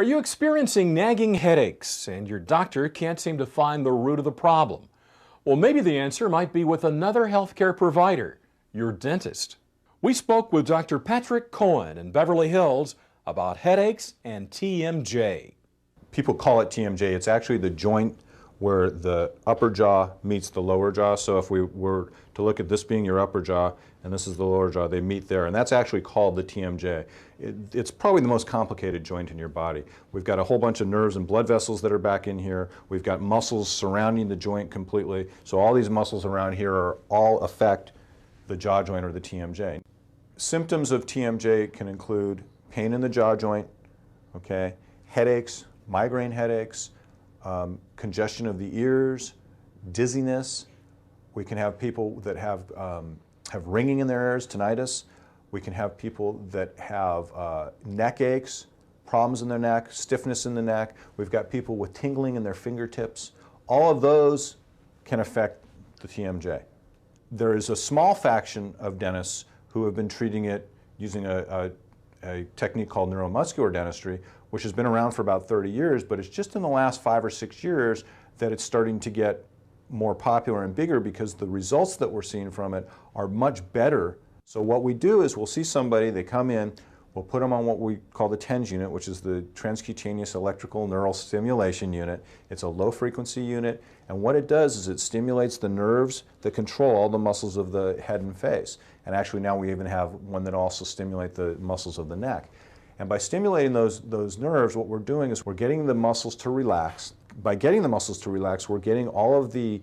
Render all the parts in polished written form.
Are you experiencing nagging headaches and your doctor can't seem to find the root of the problem? Well, maybe the answer might be with another healthcare provider, your dentist. We spoke with Dr. Patrick Cohen in Beverly Hills about headaches and TMJ. People call it TMJ. It's actually the joint where the upper jaw meets the lower jaw. So if we were to look at this being your upper jaw and this is the lower jaw, they meet there, and that's actually called the TMJ. It's probably the most complicated joint in your body. We've got a whole bunch of nerves and blood vessels that are back in here. We've got muscles surrounding the joint completely. So all these muscles around here all affect the jaw joint or the TMJ. Symptoms of TMJ can include pain in the jaw joint, okay, headaches, migraine headaches, congestion of the ears, dizziness. We can have people that have ringing in their ears, tinnitus. We can have people that have neck aches, problems in their neck, stiffness in the neck. We've got people with tingling in their fingertips. All of those can affect the TMJ. There is a small faction of dentists who have been treating it using a technique called neuromuscular dentistry, which has been around for about 30 years, but it's just in the last 5 or 6 years that it's starting to get more popular and bigger because the results that we're seeing from it are much better. So what we do is we'll see somebody, they come in, we'll put them on what we call the TENS unit, which is the transcutaneous electrical neural stimulation unit. It's a low frequency unit, and what it does is it stimulates the nerves that control all the muscles of the head and face. And actually now we even have one that also stimulates the muscles of the neck. And by stimulating those nerves, what we're doing is we're getting the muscles to relax. By getting the muscles to relax, we're getting all of the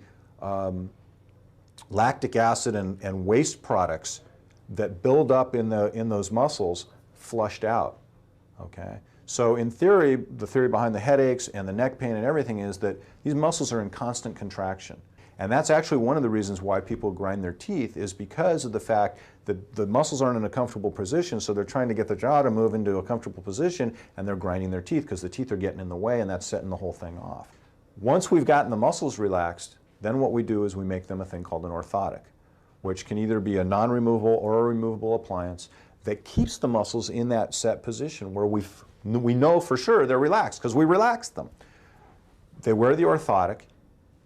lactic acid and waste products that build up in those muscles flushed out, okay? So in theory, the theory behind the headaches and the neck pain and everything is that these muscles are in constant contraction. And that's actually one of the reasons why people grind their teeth, is because of the fact that the muscles aren't in a comfortable position, so they're trying to get the jaw to move into a comfortable position, and they're grinding their teeth because the teeth are getting in the way, and that's setting the whole thing off. Once we've gotten the muscles relaxed, then what we do is we make them a thing called an orthotic, which can either be a non-removable or a removable appliance that keeps the muscles in that set position where we know for sure they're relaxed because we relaxed them. They wear the orthotic,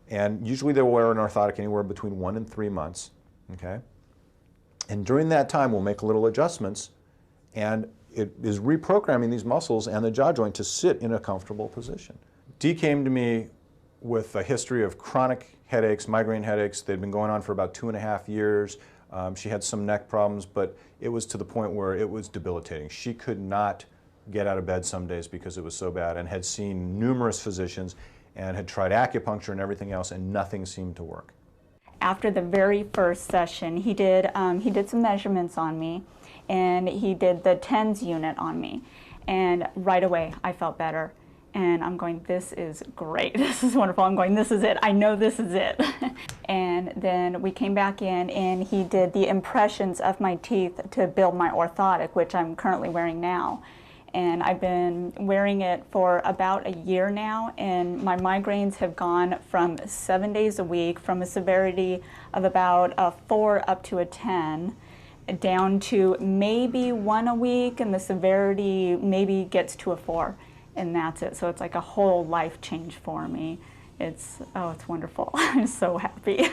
and usually they'll wear an orthotic anywhere between 1 and 3 months, okay? And during that time, we'll make little adjustments, and it is reprogramming these muscles and the jaw joint to sit in a comfortable position. Dee came to me with a history of chronic headaches, migraine headaches. They'd been going on for about 2.5 years. She had some neck problems, but it was to the point where it was debilitating. She could not get out of bed some days because it was so bad, and had seen numerous physicians and had tried acupuncture and everything else, and nothing seemed to work. After the very first session, he did some measurements on me, and he did the TENS unit on me, and right away I felt better. And I'm going, this is great, this is wonderful. I'm going, this is it, I know this is it. And then we came back in and he did the impressions of my teeth to build my orthotic, which I'm currently wearing now. And I've been wearing it for about a year now, and my migraines have gone from 7 days a week, from a severity of about a 4 up to a 10, down to maybe 1 a week, and the severity maybe gets to a 4. And that's it. So it's like a whole life change for me. It's wonderful. I'm so happy.